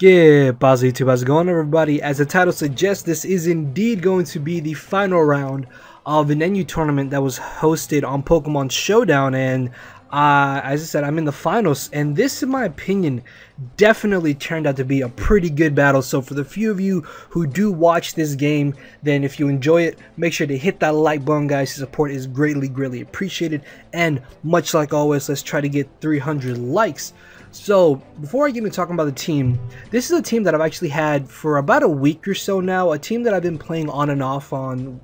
Good, pause YouTube, how's it going everybody? As the title suggests, this is indeed going to be the final round of an NU tournament that was hosted on Pokemon Showdown, and as I said, I'm in the finals, and this, in my opinion, definitely turned out to be a pretty good battle. So for the few of you who do watch this game, then if you enjoy it, make sure to hit that like button, guys. Your support is greatly appreciated, and much like always, let's try to get 300 likes. So before I get into talking about the team, this is a team that I've actually had for about a week or so now, a team that I've been playing on and off on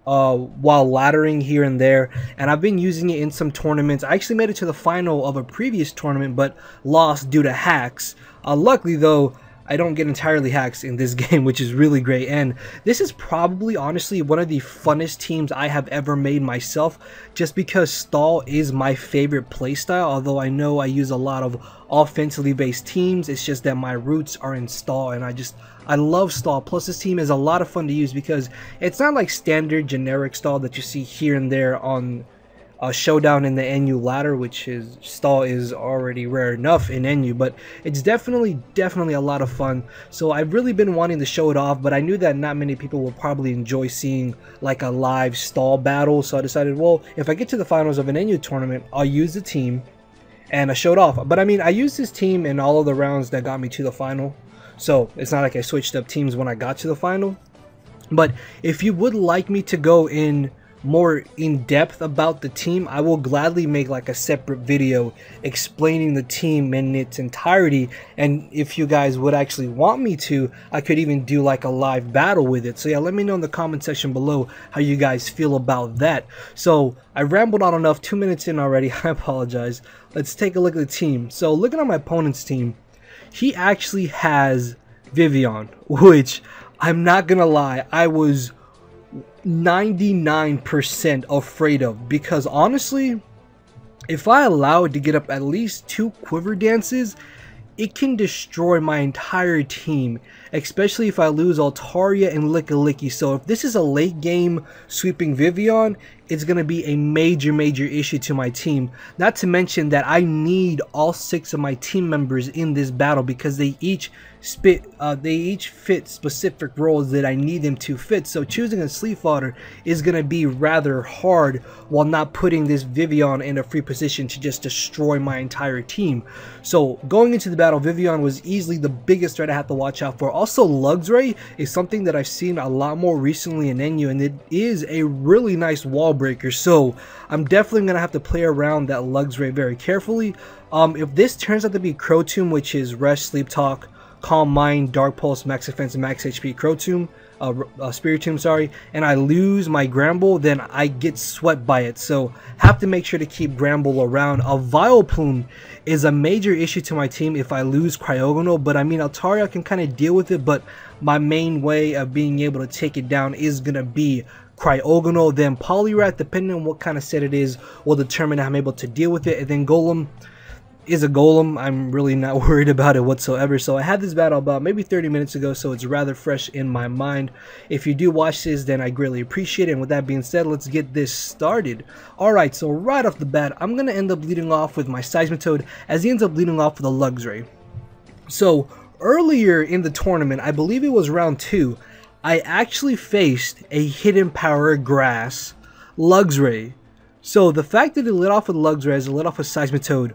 while laddering here and there, and I've been using it in some tournaments. I actually made it to the final of a previous tournament but lost due to hacks. Luckily though, I don't get entirely hacks in this game, which is really great, and this is probably honestly one of the funnest teams I have ever made myself, just because stall is my favorite playstyle. Although I know I use a lot of offensively based teams, it's just that my roots are in stall, and I love stall. Plus this team is a lot of fun to use because it's not like standard generic stall that you see here and there on Showdown in the NU ladder, which is stall is already rare enough in NU, but it's definitely a lot of fun. So I've really been wanting to show it off, but I knew that not many people will probably enjoy seeing like a live stall battle, so I decided, well, if I get to the finals of an NU tournament, I'll use the team and I showed off. But I mean, I used this team in all of the rounds that got me to the final, so it's not like I switched up teams when I got to the final. But if you would like me to go in more in depth about the team, I will gladly make like a separate video explaining the team in its entirety, and if you guys would actually want me to, I could even do like a live battle with it. So yeah, let me know in the comment section below how you guys feel about that. So I rambled on enough, 2 minutes in already. I apologize. Let's take a look at the team. So looking at my opponent's team, he actually has Vivian, which I'm not gonna lie, I was 99% afraid of, because honestly, if I allow it to get up at least 2 quiver dances, it can destroy my entire team, especially if I lose Altaria and Licky. So if this is a late game sweeping Vivian, it's going to be a major issue to my team. Not to mention that I need all 6 of my team members in this battle, because they each fit specific roles that I need them to fit. So choosing a Sleep Fodder is going to be rather hard, while not putting this Vivian in a free position to just destroy my entire team. So going into the battle, Vivian was easily the biggest threat I had to watch out for. Also, Luxray is something that I've seen a lot more recently in NU, and it is a really nice wall breaker, so I'm definitely gonna have to play around that Luxray very carefully. If this turns out to be Crotomb, which is Rest, Sleep Talk, Calm Mind, Dark Pulse, Max Defense, and Max HP Crotomb, Spiritomb, sorry, and I lose my Gramble, then I get swept by it, so have to make sure to keep Gramble around. A Vileplume is a major issue to my team if I lose Cryogonal, but I mean, Altaria can kind of deal with it, but my main way of being able to take it down is gonna be Cryogonal. Then Poliwrath, depending on what kind of set it is, will determine how I'm able to deal with it. And then Golem is a Golem. I'm really not worried about it whatsoever. So I had this battle about maybe 30 minutes ago, so it's rather fresh in my mind. If you do watch this, then I greatly appreciate it. And with that being said, let's get this started. Alright, so right off the bat, I'm going to end up leading off with my Seismitoad, as he ends up leading off with a Luxray. So earlier in the tournament, I believe it was round 2, I actually faced a Hidden Power Grass Luxray. So the fact that it lit off with Luxray as it lit off with Seismitoad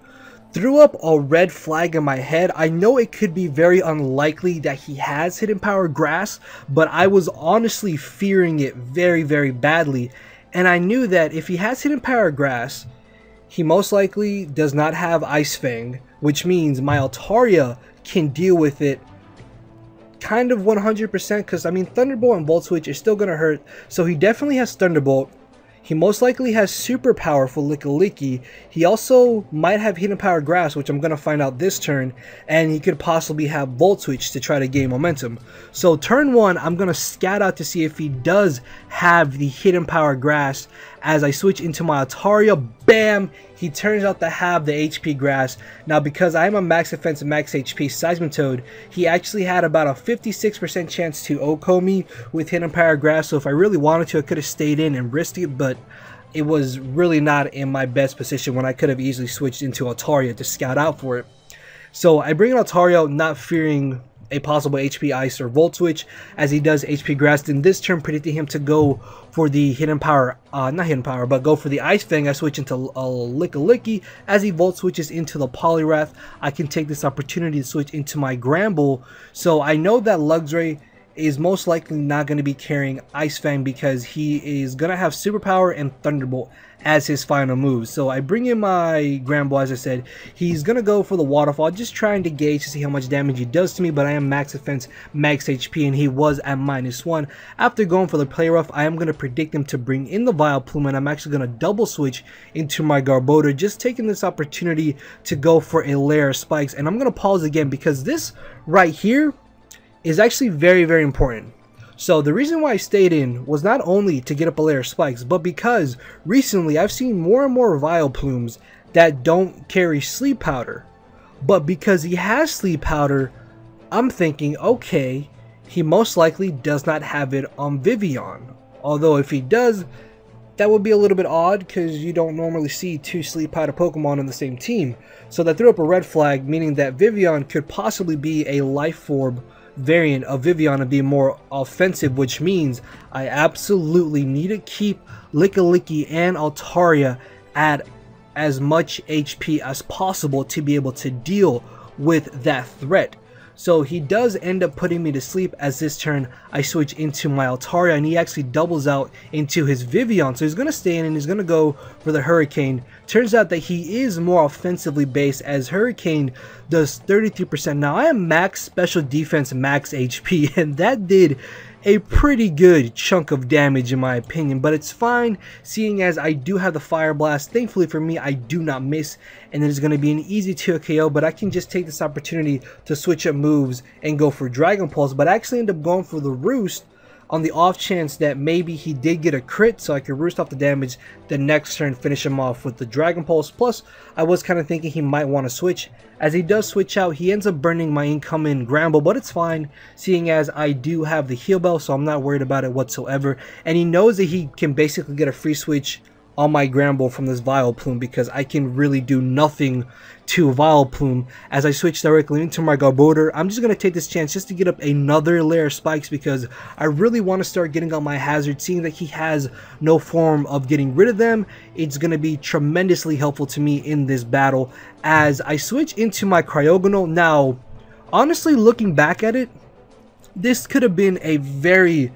threw up a red flag in my head. I know it could be very unlikely that he has Hidden Power Grass, but I was honestly fearing it very badly. And I knew that if he has Hidden Power Grass, he most likely does not have Ice Fang, which means my Altaria can deal with it kind of 100%, because I mean, Thunderbolt and Volt Switch is still going to hurt, so he definitely has Thunderbolt. He most likely has super powerful Licky. He also might have Hidden Power Grass, which I'm going to find out this turn, and he could possibly have Volt Switch to try to gain momentum. So turn 1, I'm going to scout out to see if he does have the Hidden Power Grass. As I switch into my Altaria, bam, he turns out to have the HP Grass. Now, because I am a Max Defense and Max HP Seismitoad, he actually had about a 56% chance to OHKO me with Hidden Power Grass, so if I really wanted to, I could have stayed in and risked it, but it was really not in my best position when I could have easily switched into Altaria to scout out for it. So I bring in Altaria, not fearing a possible HP Ice or Volt Switch, as he does HP Grass. In this turn, predicting him to go for the Hidden Power, not Hidden Power, but go for the Ice Fang. I switch into a Licky. As he Volt Switches into the Poliwrath, I can take this opportunity to switch into my Gramble. So I know that Luxray is most likely not going to be carrying Ice Fang because he is going to have Superpower and Thunderbolt as his final move. So I bring in my Gramble, as I said. He's going to go for the Waterfall, just trying to gauge to see how much damage he does to me, but I am max defense, max HP, and he was at -1. After going for the Play Rough, I am going to predict him to bring in the Vileplume, and I'm actually going to double switch into my Garbodor, just taking this opportunity to go for a layer of spikes. And I'm going to pause again because this right here is actually very, very important. So the reason why I stayed in was not only to get up a layer of spikes, but because recently I've seen more and more Vileplumes that don't carry Sleep Powder. But because he has Sleep Powder, I'm thinking, okay, he most likely does not have it on Vivian. Although if he does, that would be a little bit odd because you don't normally see 2 Sleep Powder Pokemon on the same team. So that threw up a red flag, meaning that Vivian could possibly be a Life Orb variant of Vivian and be more offensive, which means I absolutely need to keep Licky and Altaria at as much HP as possible to be able to deal with that threat. So he does end up putting me to sleep, as this turn I switch into my Altaria and he actually doubles out into his Vivian. So he's going to stay in and he's going to go for the Hurricane. Turns out that he is more offensively based, as Hurricane does 33%. Now I am max special defense, max HP, and that did a pretty good chunk of damage in my opinion, but it's fine seeing as I do have the Fire Blast. Thankfully for me, I do not miss, and it is going to be an easy 2 KO, but I can just take this opportunity to switch up moves and go for Dragon Pulse. But I actually end up going for the Roost on the off chance that maybe he did get a crit, so I could roost off the damage the next turn, finish him off with the Dragon Pulse. Plus I was kind of thinking he might want to switch. As he does switch out, he ends up burning my incoming Gramble, but it's fine seeing as I do have the Heal Bell, so I'm not worried about it whatsoever. And he knows that he can basically get a free switch on my Gramble from this Vileplume because I can really do nothing to Vileplume. As I switch directly into my Garbodor, I'm just going to take this chance just to get up another layer of spikes because I really want to start getting on my hazard. Seeing that he has no form of getting rid of them, it's going to be tremendously helpful to me in this battle. As I switch into my Cryogonal, now honestly looking back at it, this could have been a very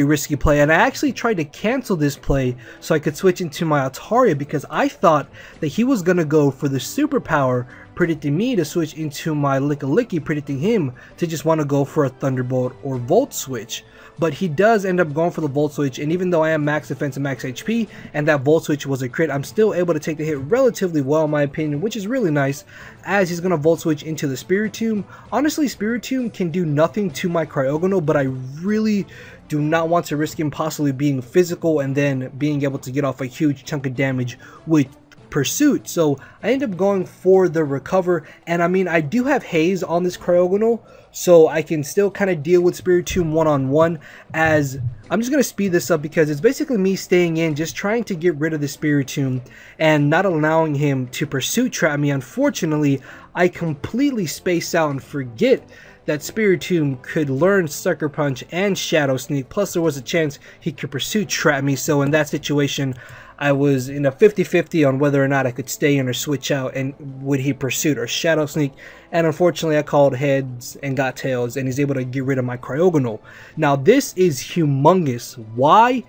risky play, and I actually tried to cancel this play so I could switch into my Altaria because I thought that he was going to go for the Superpower, predicting me to switch into my Licky, predicting him to just want to go for a Thunderbolt or Volt Switch. But he does end up going for the Volt Switch, and even though I am max defense and max HP, and that Volt Switch was a crit, I'm still able to take the hit relatively well in my opinion, which is really nice, as he's going to Volt Switch into the Spiritomb. Honestly, Spiritomb can do nothing to my Cryogonal, but I really do not want to risk him possibly being physical and then being able to get off a huge chunk of damage with Pursuit. So I end up going for the Recover, and I mean I do have Haze on this Cryogonal, so I can still kind of deal with Spiritomb one-on-one. As I'm just going to speed this up because it's basically me staying in, just trying to get rid of the Spiritomb and not allowing him to Pursuit trap me. Unfortunately, I completely space out and forget that Spiritomb could learn Sucker Punch and Shadow Sneak, plus there was a chance he could Pursuit trap me. So in that situation, I was in a 50-50 on whether or not I could stay in or switch out, and would he Pursuit or Shadow Sneak. And unfortunately I called heads and got tails, and he's able to get rid of my Cryogonal. Now this is humongous. Why?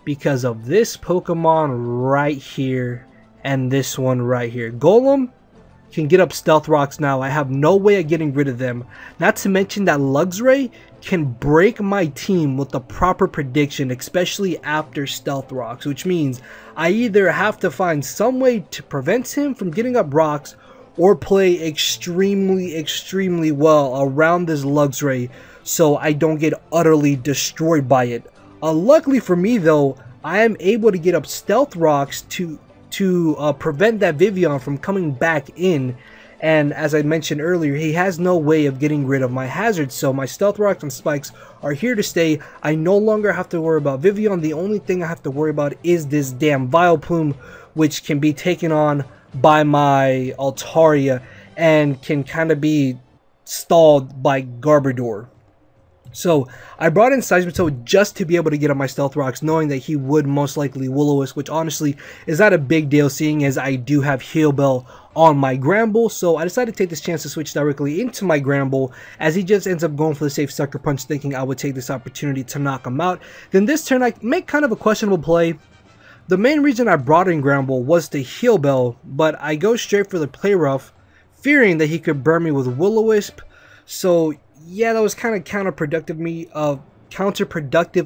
Because of this Pokemon right here and this one right here. Golem can get up Stealth Rocks now. I have no way of getting rid of them. Not to mention that Luxray can break my team with the proper prediction, especially after Stealth Rocks, which means I either have to find some way to prevent him from getting up rocks or play extremely well around this Luxray so I don't get utterly destroyed by it. Luckily for me though, I am able to get up Stealth Rocks to prevent that Vivian from coming back in, and as I mentioned earlier, he has no way of getting rid of my hazards, so my Stealth Rocks and Spikes are here to stay. I no longer have to worry about Vivian. The only thing I have to worry about is this damn Vileplume, which can be taken on by my Altaria and can kind of be stalled by Garbodor. So I brought in Seismitoad just to be able to get on my Stealth Rocks, knowing that he would most likely Will-O-Wisp, which honestly is not a big deal, seeing as I do have Heal Bell on my Gramble. So I decided to take this chance to switch directly into my Gramble, as he just ends up going for the safe Sucker Punch, thinking I would take this opportunity to knock him out. Then this turn I make kind of a questionable play. The main reason I brought in Gramble was to Heal Bell, but I go straight for the Play Rough, fearing that he could burn me with Will-O-Wisp. So yeah, that was kind of counterproductive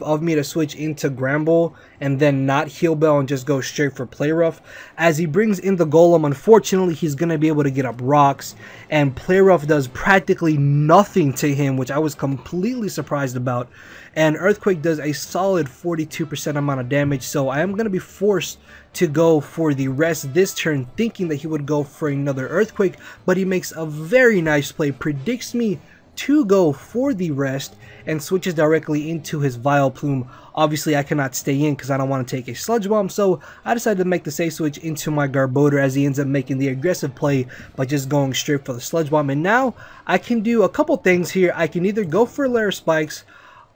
of me to switch into Gramble and then not Heal Bell and just go straight for Play Rough. As he brings in the Golem, unfortunately he's going to be able to get up rocks, and Play Rough does practically nothing to him, which I was completely surprised about. And Earthquake does a solid 42% amount of damage, so I am going to be forced to go for the rest this turn, thinking that he would go for another Earthquake, but he makes a very nice play, predicts me to go for the rest, and switches directly into his Vileplume. Obviously I cannot stay in because I don't want to take a Sludge Bomb, so I decided to make the safe switch into my Garbodor, as he ends up making the aggressive play by just going straight for the Sludge Bomb. And now I can do a couple things here. I can either go for Layer Spikes,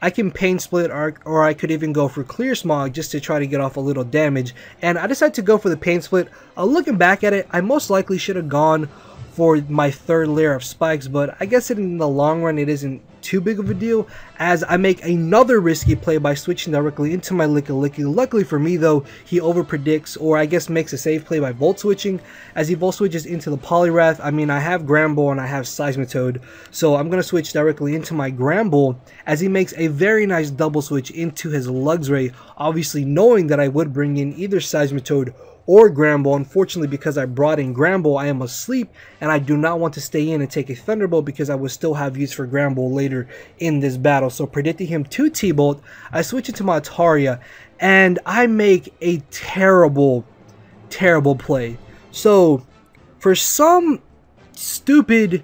I can Pain Split Arc, or I could even go for Clear Smog just to try to get off a little damage. And I decided to go for the Pain Split. Looking back at it, I most likely should have gone for my third layer of spikes, but I guess in the long run it isn't too big of a deal, as I make another risky play by switching directly into my Lickilicky. Luckily for me though, he overpredicts, or I guess makes a safe play by Volt Switching, as he Volt Switches into the Poliwrath. I mean, I have Gramble and I have Seismitoad, so I'm going to switch directly into my Gramble, as he makes a very nice double switch into his Luxray, obviously knowing that I would bring in either Seismitoad or Gramble. Unfortunately, because I brought in Gramble, I am asleep, and I do not want to stay in and take a Thunderbolt because I will still have use for Gramble later in this battle. So predicting him to T-Bolt, I switch into my Altaria, and I make a terrible play. So for some stupid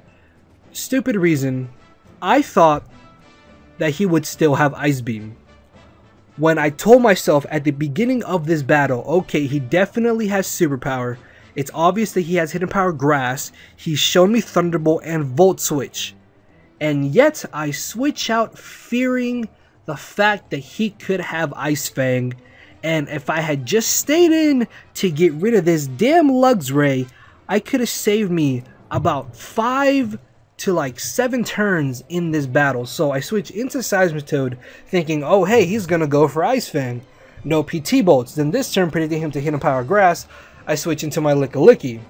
reason, I thought that he would still have Ice Beam, when I told myself at the beginning of this battle, okay, he definitely has Superpower. It's obvious that he has Hidden Power Grass. He's shown me Thunderbolt and Volt Switch. And yet, I switch out fearing the fact that he could have Ice Fang. And if I had just stayed in to get rid of this damn Luxray, I could have saved me about 5 to like 7 turns in this battle. So I switch into Seismitoad thinking, oh hey, he's gonna go for Ice Fang. No PT Bolts. Then this turn, predicting him to Hidden Power Grass, I switch into my Lickilicky.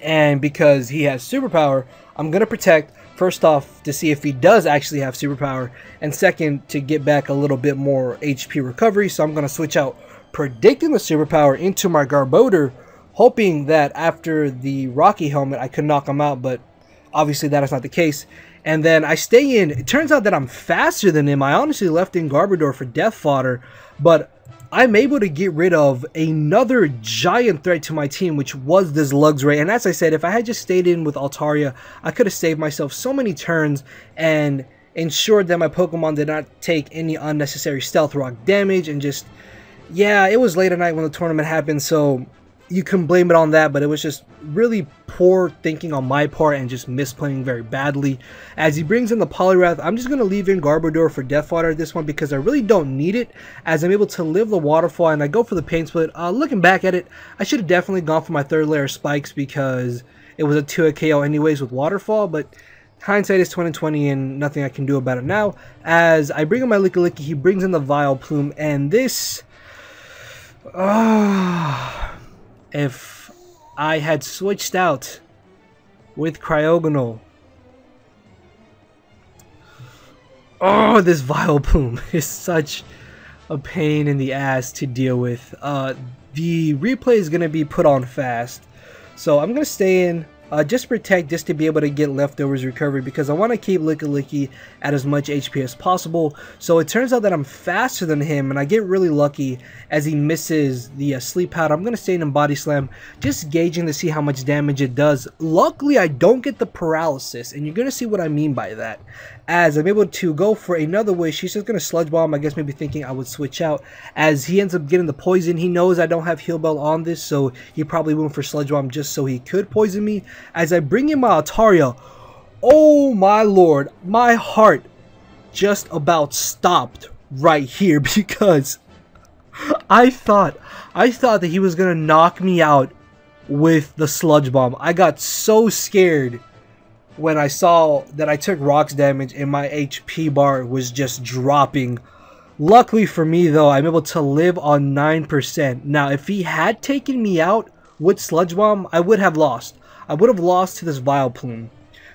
And because he has Superpower, I'm gonna protect, first off to see if he does actually have Superpower, and second to get back a little bit more HP recovery. So I'm gonna switch out predicting the Superpower into my Garbodor, hoping that after the Rocky Helmet I could knock him out, but obviously that is not the case. And then I stay in. It turns out that I'm faster than him. I honestly left in Garbodor for Death Fodder, but I'm able to get rid of another giant threat to my team, which was this Luxray. And as I said, if I had just stayed in with Altaria, I could have saved myself so many turns and ensured that my Pokemon did not take any unnecessary Stealth Rock damage. And just, yeah, it was late at night when the tournament happened, so you can blame it on that, but it was just really poor thinking on my part and just misplaying very badly. As he brings in the Poliwrath, I'm just going to leave in Garbodor for Death Fodder this one because I really don't need it, as I'm able to live the Waterfall, and I go for the Pain Split. Looking back at it, I should have definitely gone for my third layer Spikes because it was a 2-hit KO anyways with Waterfall, but hindsight is 2020 and nothing I can do about it now. As I bring in my Lickilicky, he brings in the Vileplume, and this... if I had switched out with Cryogonal, oh, this Vileplume is such a pain in the ass to deal with. The replay is going to be put on fast, so I'm going to stay in, just protect, just to be able to get leftovers recovery, because I want to keep Lickilicky at as much HP as possible. So it turns out that I'm faster than him, and I get really lucky as he misses the Sleep Powder. I'm going to stay in Body Slam, just gauging to see how much damage it does. Luckily, I don't get the paralysis, and you're going to see what I mean by that. As I'm able to go for another wish, he's just going to Sludge Bomb, I guess maybe thinking I would switch out. As he ends up getting the poison, he knows I don't have Heal Bell on this, so he probably went for Sludge Bomb just so he could poison me. As I bring in my Altaria, Oh my lord, my heart just about stopped right here because I thought that he was gonna knock me out with the sludge bomb. I got so scared when I saw that I took rocks damage and my HP bar was just dropping. Luckily for me though, I'm able to live on 9%. Now if he had taken me out with sludge bomb, I would have lost. I would have lost to this Vileplume,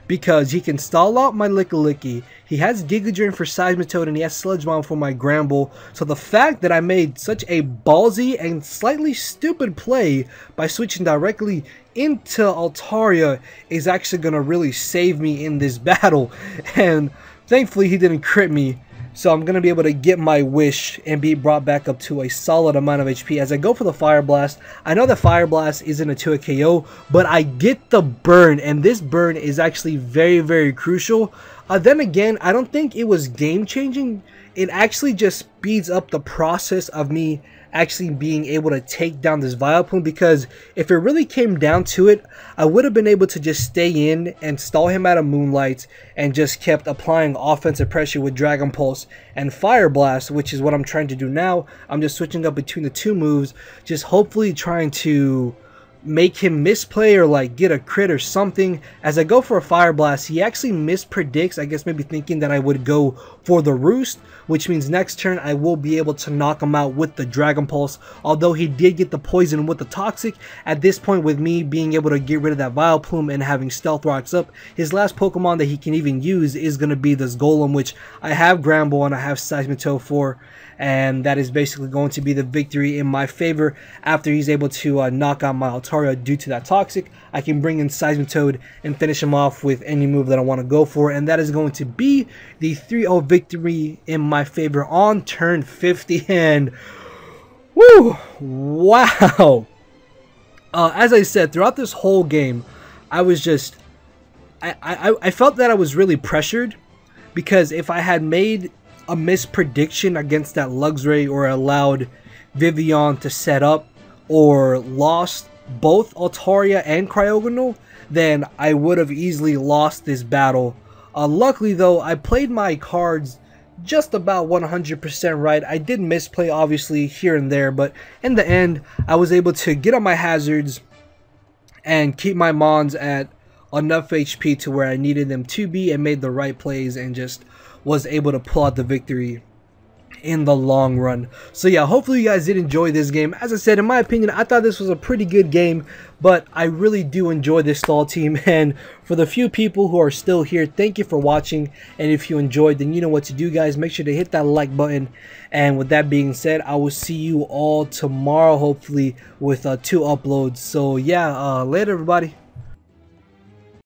because he can stall out my Licky, he has Giga Drain for Seismitoad, and he has Sludge Bomb for my Gramble. So the fact that I made such a ballsy and slightly stupid play by switching directly into Altaria is actually going to really save me in this battle. And thankfully he didn't crit me, so I'm going to be able to get my wish and be brought back up to a solid amount of HP. As I go for the Fire Blast, I know the Fire Blast isn't a 2 KO, but I get the burn, and this burn is actually very, very crucial. Then again, I don't think it was game-changing. It actually just speeds up the process of me actually being able to take down this Vileplume, because if it really came down to it, I would have been able to just stay in and stall him out of Moonlight and just kept applying offensive pressure with Dragon Pulse and Fire Blast, which is what I'm trying to do now. I'm just switching up between the two moves, just hopefully trying to make him misplay or like get a crit or something. As I go for a Fire Blast, he actually mispredicts, I guess maybe thinking that I would go for the Roost, which means next turn I will be able to knock him out with the Dragon Pulse. Although he did get the poison with the Toxic, at this point with me being able to get rid of that Vileplume and having Stealth Rocks up, his last Pokemon that he can even use is going to be this Golem, which I have Gramble and I have Seismitoad for, and that is basically going to be the victory in my favor. After he's able to knock out my Altaria due to that Toxic, I can bring in Seismitoad and finish him off with any move that I want to go for, and that is going to be the 3-0 victory in my favor on turn 50. And woo, wow. As I said, throughout this whole game, I was just I felt that I was really pressured, because if I had made a misprediction against that Luxray or allowed Vivian to set up or lost both Altaria and Cryogonal, then I would have easily lost this battle. Luckily though, I played my cards just about 100% right. I did misplay obviously here and there, but in the end I was able to get on my hazards and keep my Mons at enough HP to where I needed them to be, and made the right plays and just was able to pull out the victory in the long run. So yeah, hopefully you guys did enjoy this game. As I said, in my opinion, I thought this was a pretty good game, but I really do enjoy this stall team. And for the few people who are still here, thank you for watching. And if you enjoyed, then you know what to do, guys. Make sure to hit that like button. And with that being said, I will see you all tomorrow, hopefully with 2 uploads. So yeah, later everybody.